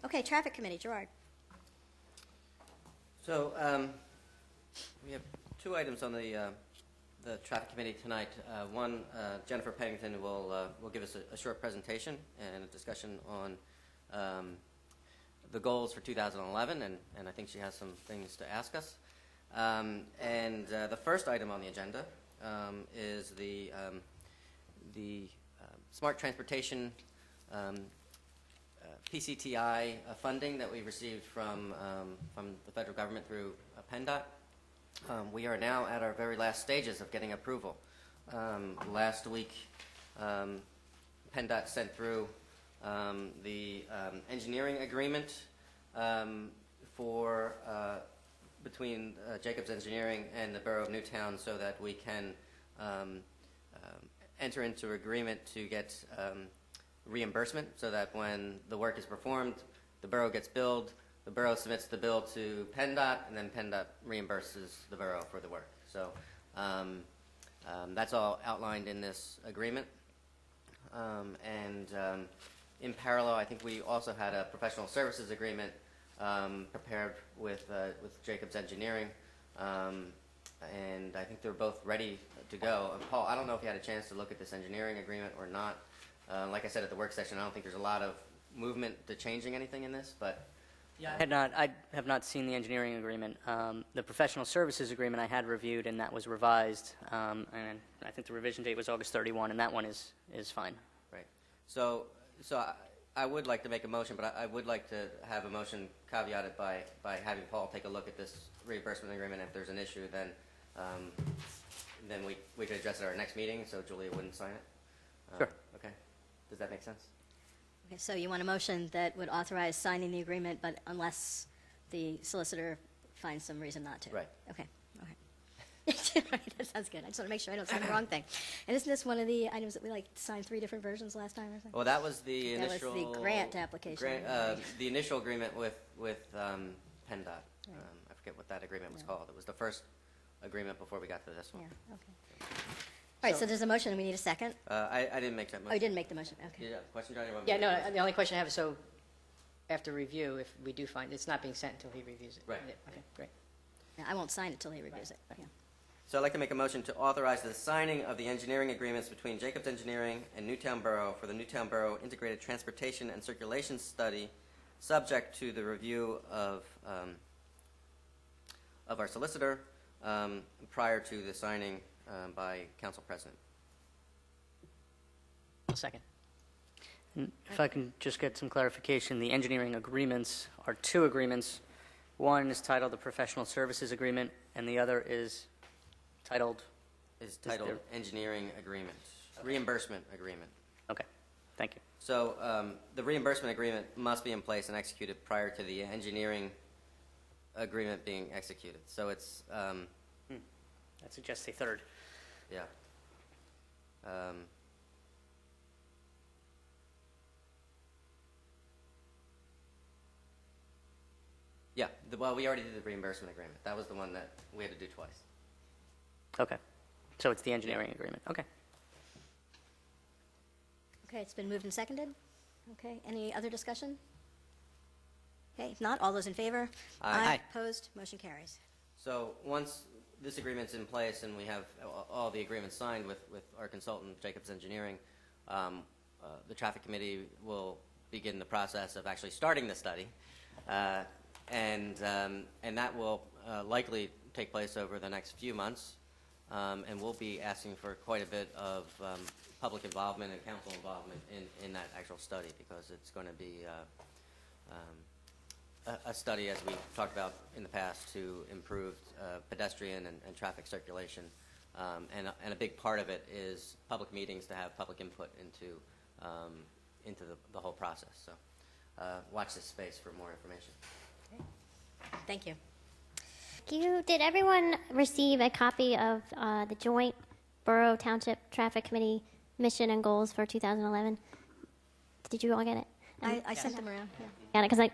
Okay, Traffic Committee, Gerard. So we have two items on the Traffic Committee tonight. One, Jennifer Pennington will give us a short presentation and a discussion on the goals for 2011, and I think she has some things to ask us. And the first item on the agenda is the Smart Transportation PCTI funding that we received from the federal government through PennDOT. We are now at our very last stages of getting approval. Last week, PennDOT sent through the engineering agreement for between Jacobs Engineering and the Borough of Newtown, so that we can enter into agreement to get reimbursement, so that when the work is performed, the borough gets billed, the borough submits the bill to PennDOT, and then PennDOT reimburses the borough for the work. So that's all outlined in this agreement. In parallel, I think we also had a professional services agreement prepared with Jacobs Engineering, and I think they're both ready to go. Paul, I don't know if you had a chance to look at this engineering agreement or not. Like I said at the work session, I don't think there's a lot of movement to changing anything in this, but yeah, I have not seen the engineering agreement. The professional services agreement I had reviewed, and that was revised, and I think the revision date was August 31, and that one is fine. Right. So I would like to make a motion, but I would like to have a motion caveated by having Paul take a look at this reimbursement agreement. If there's an issue, then we could address it at our next meeting, so Julia wouldn't sign it. Sure. Okay. Does that make sense? Okay, so you want a motion that would authorize signing the agreement, but unless the solicitor finds some reason not to? Right. Okay. Right, that sounds good. I just want to make sure I don't sign the wrong thing. And isn't this one of the items that we signed 3 different versions last time or something? Well, that was the that initial... That was the grant application. The initial agreement with PennDOT. Right. I forget what that agreement was called. It was the first agreement before we got to this one. Yeah, okay. All right, so there's a motion, and we need a second. I didn't make that motion. Oh, you didn't make the motion. Okay. Yeah, question, Johnny? Yeah, no, the only question I have is, so after review, if we do find it's not being sent until he reviews it. Right. Okay, great. Yeah, I won't sign it until he reviews it. Yeah. So I'd like to make a motion to authorize the signing of the engineering agreements between Jacobs Engineering and Newtown Borough for the Newtown Borough Integrated Transportation and Circulation Study, subject to the review of our solicitor prior to the signing by Council President. I'll second. And if I can just get some clarification, the engineering agreements are 2 agreements. One is titled the Professional Services Agreement, and the other is titled? Engineering Agreement, Reimbursement Agreement. Okay, thank you. So the reimbursement agreement must be in place and executed prior to the engineering agreement being executed. So it's... That suggests a third. Yeah. Yeah, well, we already did the reimbursement agreement. That was the one that we had to do twice. Okay, so it's the engineering agreement. Okay. Okay, it's been moved and seconded. Okay, any other discussion? Okay, if not, all those in favor? Aye. Opposed? Motion carries. So once this agreement's in place and we have all the agreements signed with our consultant, Jacobs Engineering, the Traffic Committee will begin the process of actually starting the study. And that will likely take place over the next few months. And we'll be asking for quite a bit of public involvement and council involvement in that actual study, because it's going to be a study, as we talked about in the past, to improve pedestrian and traffic circulation. And a big part of it is public meetings to have public input into the whole process. So watch this space for more information. Okay. Thank you. Did everyone receive a copy of the joint Borough Township Traffic Committee mission and goals for 2011? Did you all get it? I sent them around, yeah. Got it, because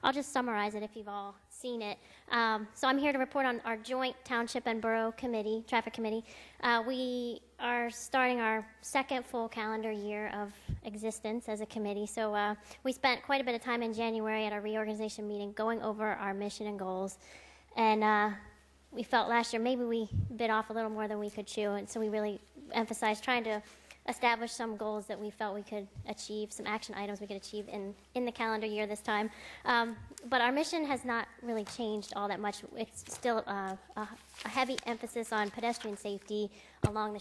I'll just summarize it if you've all seen it. So I'm here to report on our joint township and borough committee, traffic committee. We are starting our second full calendar year of existence as a committee. So we spent quite a bit of time in January at our reorganization meeting going over our mission and goals. And we felt last year maybe we bit off a little more than we could chew. And so we really emphasized trying to establish some goals that we felt we could achieve, some action items we could achieve in the calendar year this time. But our mission has not really changed all that much. It's still a heavy emphasis on pedestrian safety along the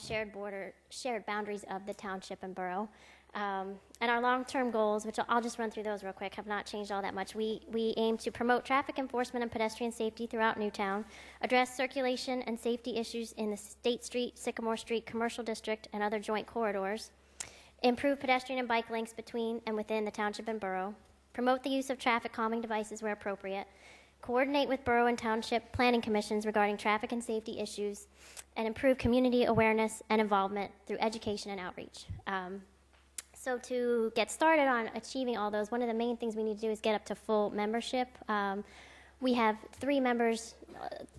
shared boundaries of the township and borough. And our long-term goals, which I'll just run through those real quick, have not changed all that much. We aim to promote traffic enforcement and pedestrian safety throughout Newtown, address circulation and safety issues in the State Street, Sycamore Street, Commercial District, and other joint corridors, improve pedestrian and bike links between and within the township and borough, promote the use of traffic calming devices where appropriate, coordinate with borough and township planning commissions regarding traffic and safety issues, and improve community awareness and involvement through education and outreach. So to get started on achieving all those, one of the main things we need to do is get up to full membership. We have 3 members.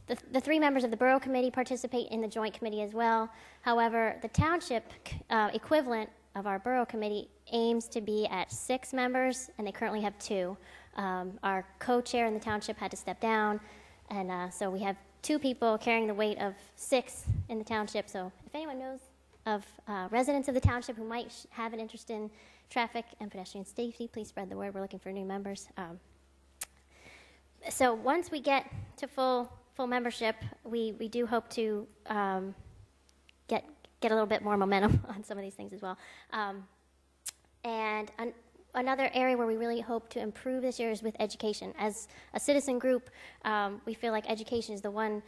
The 3 members of the borough committee participate in the joint committee as well. However, the township equivalent of our borough committee aims to be at 6 members, and they currently have 2. Our co-chair in the township had to step down, and so we have 2 people carrying the weight of 6 in the township. So if anyone knows of residents of the township who might have an interest in traffic and pedestrian safety, please spread the word. We're looking for new members. So once we get to full membership, we do hope to get a little bit more momentum on some of these things as well. And another area where we really hope to improve this year is with education. As a citizen group, we feel like education is the one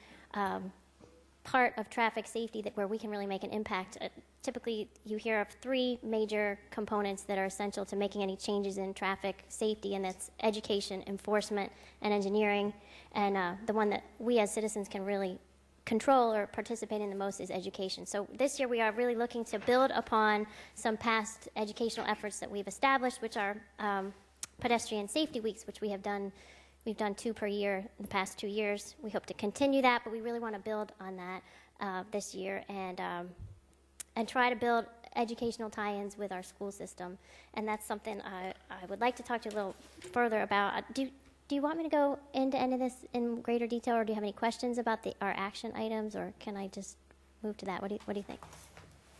part of traffic safety where we can really make an impact. Typically, you hear of 3 major components that are essential to making any changes in traffic safety, and that's education, enforcement, and engineering. And the one that we as citizens can really control or participate in the most is education. So this year we are really looking to build upon some past educational efforts that we've established, which are pedestrian safety weeks, which we have done. We've done 2 per year in the past 2 years. We hope to continue that, but we really want to build on that this year and try to build educational tie-ins with our school system. And that's something I would like to talk to you a little further about. Do you want me to go into any of this in greater detail, or do you have any questions about our action items, or can I just move to that? What do you think?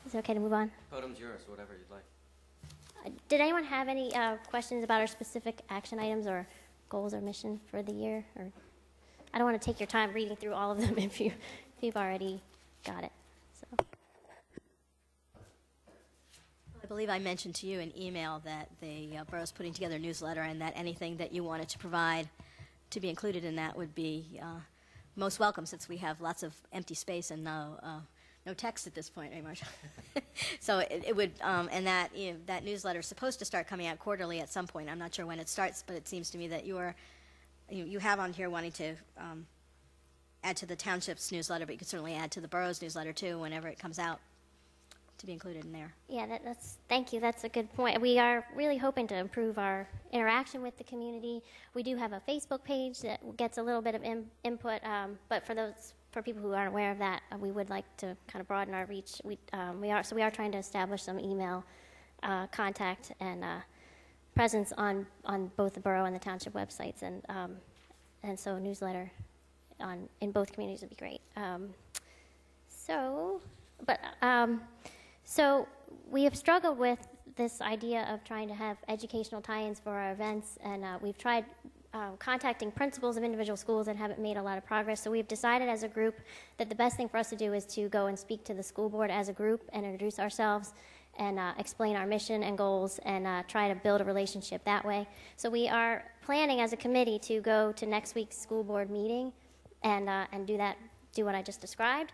Is it okay to move on? Podium's yours, whatever you'd like. Did anyone have any questions about our specific action items or goals or mission for the year? Or I don't want to take your time reading through all of them if you've already got it. So. I believe I mentioned to you in email that the borough's putting together a newsletter, and that anything that you wanted to provide to be included in that would be most welcome, since we have lots of empty space and no text at this point, right, Marcia? So it would, and that that newsletter is supposed to start coming out quarterly at some point. I'm not sure when it starts, but it seems to me that you have on here wanting to add to the township's newsletter, but you could certainly add to the borough's newsletter too whenever it comes out, to be included in there. Yeah, thank you. That's a good point. We are really hoping to improve our interaction with the community. We do have a Facebook page that gets a little bit of input, but for people who aren't aware of that, we would like to kind of broaden our reach. We are trying to establish some email contact and presence on both the borough and the township websites, and so a newsletter in both communities would be great. So we have struggled with this idea of trying to have educational tie-ins for our events, and we've tried contacting principals of individual schools and haven't made a lot of progress. So we've decided as a group that the best thing for us to do is to go and speak to the school board as a group and introduce ourselves and explain our mission and goals and try to build a relationship that way. So we are planning as a committee to go to next week's school board meeting and do what I just described.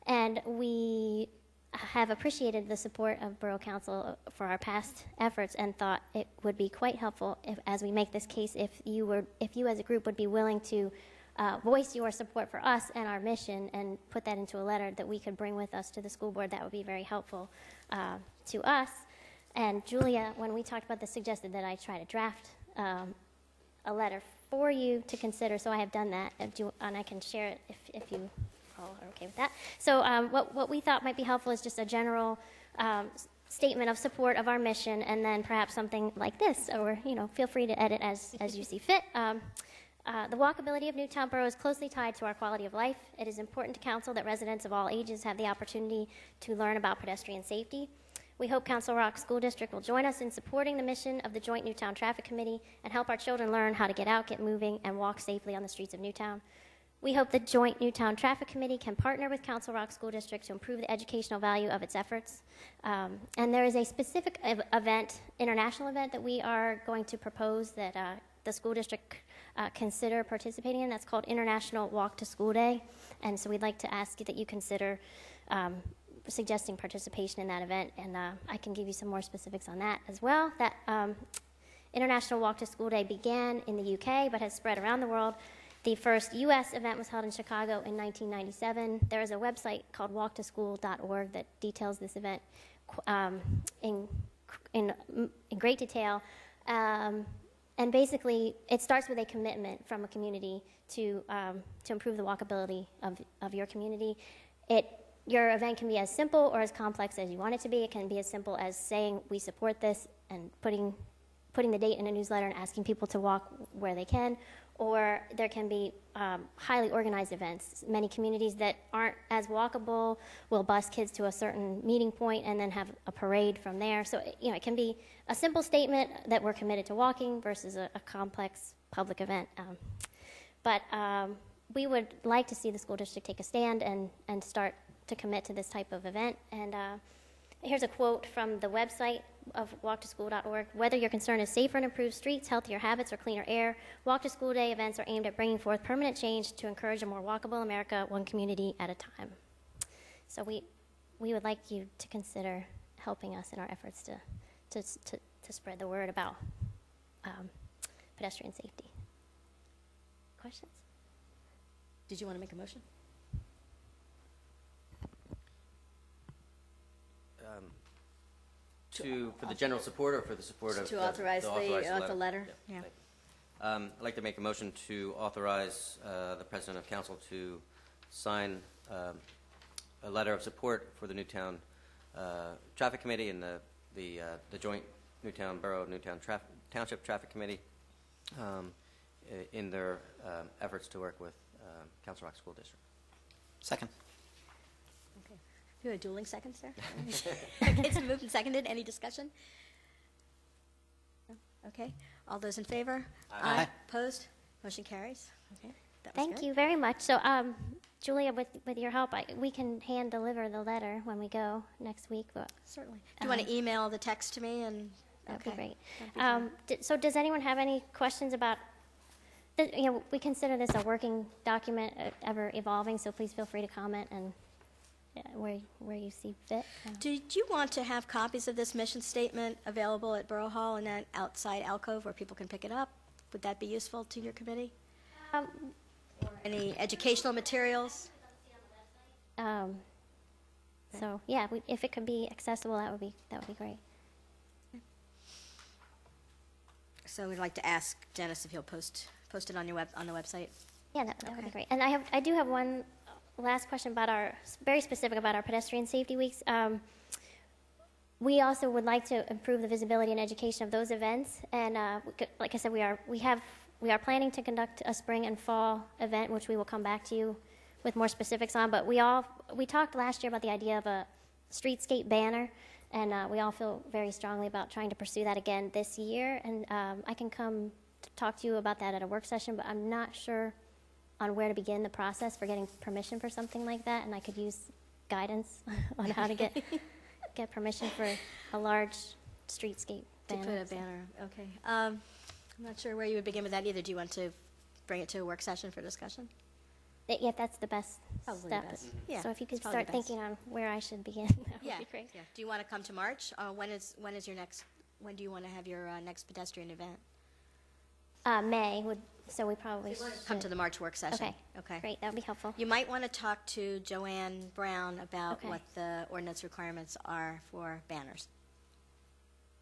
And we have appreciated the support of Borough Council for our past efforts and thought it would be quite helpful as we make this case if you as a group would be willing to voice your support for us and our mission and put that into a letter that we could bring with us to the school board. That would be very helpful to us. And Julia, when we talked about this, suggested that I try to draft a letter for you to consider, so I have done that, and I can share it if you all are okay with that. So what we thought might be helpful is just a general statement of support of our mission, and then perhaps something like this, or feel free to edit as you see fit. The walkability of Newtown Borough is closely tied to our quality of life. It is important to council that residents of all ages have the opportunity to learn about pedestrian safety. We hope Council Rock School District will join us in supporting the mission of the Joint Newtown Traffic Committee and help our children learn how to get out, get moving, and walk safely on the streets of Newtown. We hope the Joint Newtown Traffic Committee can partner with Council Rock School District to improve the educational value of its efforts. And there is a specific international event that we are going to propose that the school district consider participating in. That's called International Walk to School Day. And so we'd like to ask you that you consider suggesting participation in that event, and I can give you some more specifics on that as well. That International Walk to School Day began in the UK but has spread around the world. The first U.S. event was held in Chicago in 1997. There is a website called walktoschool.org that details this event in great detail. And basically, it starts with a commitment from a community to improve the walkability of your community. Your event can be as simple or as complex as you want it to be. It can be as simple as saying we support this and putting the date in a newsletter and asking people to walk where they can. Or there can be highly organized events. Many communities that aren't as walkable will bus kids to a certain meeting point and then have a parade from there. So it can be a simple statement that we're committed to walking versus a complex public event. But we would like to see the school district take a stand and start to commit to this type of event. And here's a quote from the website of walktoschool.org. Whether your concern is safer and improved streets, healthier habits, or cleaner air, Walk to School Day events are aimed at bringing forth permanent change to encourage a more walkable America, one community at a time. So we would like you to consider helping us in our efforts to spread the word about pedestrian safety. Questions? Did you want to make a motion? For the general support or for the support of To authorize the authorized the letter? Yeah. I'd like to make a motion to authorize the President of Council to sign a letter of support for the Newtown Traffic Committee and the Joint Newtown Borough Newtown Township Traffic Committee in their efforts to work with Council Rock School District. Second. Okay. You have dueling seconds there? Okay, it's moved and seconded. Any discussion? No? Okay. All those in favor? Aye. Opposed? Motion carries. Okay. That was Thank good. you very much. So, Julia, with your help, we can hand deliver the letter when we go next week. But Certainly. Do you want to email the text to me? And that'd be great. That'd be fine. So, does anyone have any questions about? We consider this a working document, ever evolving. So please feel free to comment and where you see fit. Did you want to have copies of this mission statement available at Borough Hall and that outside alcove where people can pick it up? Would that be useful to your committee? Any educational materials? So yeah, if it could be accessible, that would be great. So we'd like to ask Dennis if he'll post it on the website. Yeah, that would be Okay. great. And I do have one last question about very specific about our pedestrian safety weeks. We also would like to improve the visibility and education of those events. And like I said, we are planning to conduct a spring and fall event, which we will come back to you with more specifics on. But we talked last year about the idea of a streetscape banner, and we all feel very strongly about trying to pursue that again this year. And I can come to talk to you about that at a work session, but I'm not sure on where to begin the process for getting permission for something like that, and I could use guidance on how to get permission for a large streetscape banner. To put a banner, okay. I'm not sure where you would begin with that either. Do you want to bring it to a work session for discussion? Yeah, that's the best Probably the step. best. Yeah, So if you could it's probably start the best. thinking on where I should begin, that would be great. Yeah. Do you want to come to March? When is your next? When do you want to have your next pedestrian event? May would, so we probably should. Come to the March work session. Okay. Okay. Great, that would be helpful. You might want to talk to Joanne Brown about Okay. what the ordinance requirements are for banners.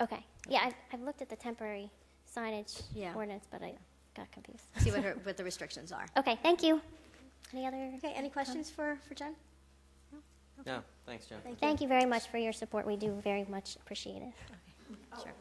Okay. Yeah, I've looked at the temporary signage Yeah. ordinance, but I got confused. See what the restrictions are. Okay, thank you. Any other? Okay, any questions for Jen? No, thanks, Jen. Thank you very much for your support. We do very much appreciate it. Sure.